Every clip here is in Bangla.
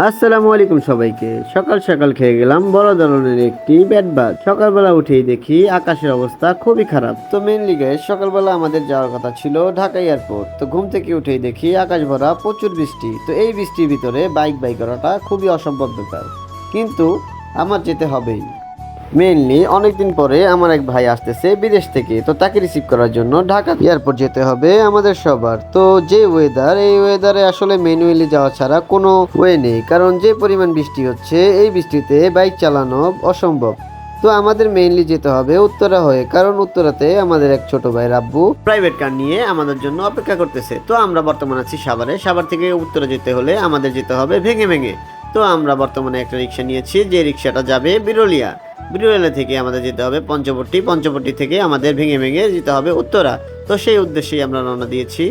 আসসালামু আলাইকুম সবাইকে। সকাল সকাল খেয়ে গেলাম বড় ধরনের একটি ব্যাট ভাত। সকালবেলা উঠেই দেখি আকাশের অবস্থা খুবই খারাপ। তো মেইনলি গাইস সকালবেলা আমাদের যাওয়ার কথা ছিল ঢাকা এয়ারপোর্ট। তো ঘুম থেকে উঠেই দেখি আকাশ ভরা প্রচুর বৃষ্টি। তো এই বৃষ্টির ভিতরে বাইক করাটা খুবই অসম্ভব ব্যাপার, কিন্তু আমার যেতে হবেই। মেইনলি অনেকদিন পরে আমার এক ভাই আসতেছে বিদেশ থেকে, তো তাকে রিসিভ করার জন্য ঢাকা এয়ারপোর্ট যেতে হবে আমাদের সবার। তো যে ওয়েদার, এই ওয়েদারে আসলে ম্যানুয়ালি যাওয়া ছাড়া কোনো ওয়ে নেই, কারণ যে পরিমাণ বৃষ্টি হচ্ছে এই বৃষ্টিতে বাইক চালানো অসম্ভব। তো আমাদের মেইনলি যেতে হবে উত্তরা হয়ে, কারণ উত্তরাতে আমাদের এক ছোট ভাই রাব্বু প্রাইভেট কার নিয়ে আমাদের জন্য অপেক্ষা করতেছে। তো আমরা বর্তমানে আছি সাভারে। সাভার থেকে উত্তরা যেতে হলে আমাদের যেতে হবে ভেঙে ভেঙে। তো আমরা বর্তমানে একটা রিক্সা নিয়েছি, যে রিক্সাটা যাবে বিরলিয়া। বিরলিয়া থেকে আমাদের যেতে হবে পঞ্চবট্টি। পঞ্চবট্টি থেকে আমাদের ভেঙে ভেঙে যেতে হবে উত্তরা। তো সেই উদ্দেশ্যেই আমরা রওনা দিয়েছি।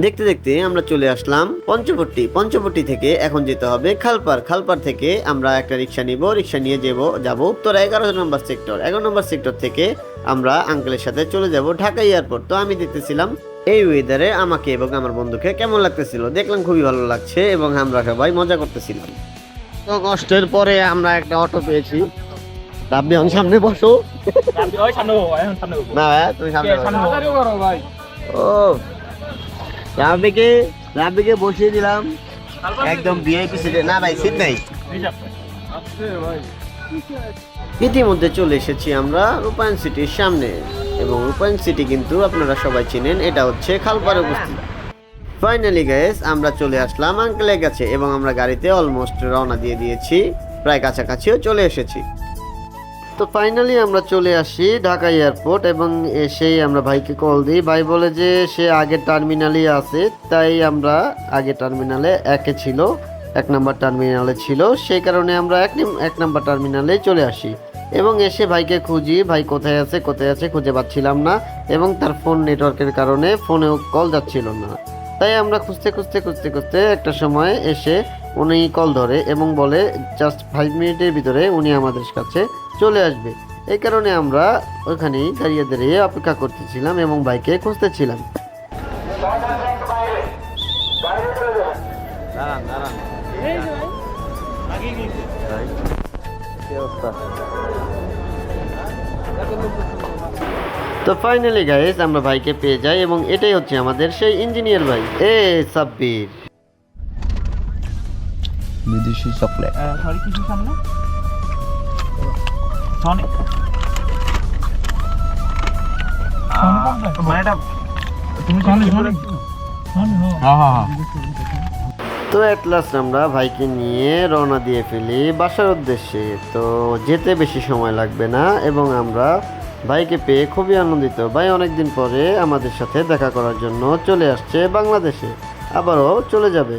দেখতে দেখতে আমরা চলে আসলাম পঞ্চবট্টি। পঞ্চবট্টি থেকে এখন যেতে হবে খালপার। খালপার থেকে আমরা একটা রিক্সা নিব, রিক্সা নিয়ে যাব উত্তরা 11 নম্বর সেক্টর। 11 নম্বর সেক্টর থেকে আমরা আঙ্কেলের সাথে চলে যাব ঢাকা এয়ারপোর্ট। তো আমি দেখতেছিলাম এই ওয়েদারে আমাকে এবং আমার বন্ধুকে কেমন লাগতেছিল। দেখলাম খুবই ভালো লাগছে এবং আমরা সবাই মজা করতেছিলাম। তো কষ্টের পরে আমরা একটা অটো পেয়েছি। রাব্বি এখন সামনে বসো। না ভাই তুমি সামনে বসো। ও রাব্বিকে বসিয়ে দিলাম একদম ভিআইপি সিটে। না ভাই সিট নাই। ইতিমধ্যে চলে এসেছি আমরা রূপায়ণ সিটির সামনে, এবং রূপায়ণ সিটি কিন্তু আপনারা সবাই চিনেন, এটা হচ্ছে খালপাড়ে অবস্থিত। ফাইনালি গাইস আমরা চলে আসলাম আঙ্কেলের কাছে, এবং আমরা গাড়িতে অলমোস্ট রওনা দিয়ে দিয়েছি, প্রায় কাছাকাছিও চলে এসেছি। তো ফাইনালি আমরা চলে আসি ঢাকা এয়ারপোর্ট, এবং এসেই আমরা ভাইকে কল দিই। ভাই বলে যে সে আগের টার্মিনালেই আছে, তাই আমরা আগে টার্মিনালে ছিল, 1 নম্বর টার্মিনালে ছিল, সেই কারণে আমরা এক নম্বর টার্মিনালে চলে আসি। এবং এসে ভাইকে খুঁজি, ভাই কোথায় আছে খুঁজে পাচ্ছিলাম না, এবং তার ফোন নেটওয়ার্কের কারণে ফোনেও কল যাচ্ছিল না। তাই আমরা খুঁজতে একটা সময় এসে উনি কল ধরে এবং বলে জাস্ট 5 মিনিটের ভিতরে উনি আমাদের কাছে চলে আসবে। এই কারণে আমরা ওখানেই দাঁড়িয়ে অপেক্ষা করতেছিলাম এবং বাইকে খুঁজতেছিলাম। তো ফাইনালি গাইস আমরা ভাইকে পেয়ে যাই, এবং এটাই হচ্ছে আমাদের সেই ইঞ্জিনিয়ার ভাই সাব্বির। বিদেশি চকলেট সরি কিছু সামনে সনি ম্যাডাম তুমি সনি হ্যাঁ। তো এট লাস্ট আমরা ভাইকে নিয়ে রওনা দিয়ে ফেলি বাসার উদ্দেশ্যে। তো যেতে বেশি সময় লাগবে না, এবং আমরা ভাইকে পেয়ে খুবই আনন্দিত। ভাই অনেকদিন পরে আমাদের সাথে দেখা করার জন্য চলে আসছে বাংলাদেশে, আবারও চলে যাবে।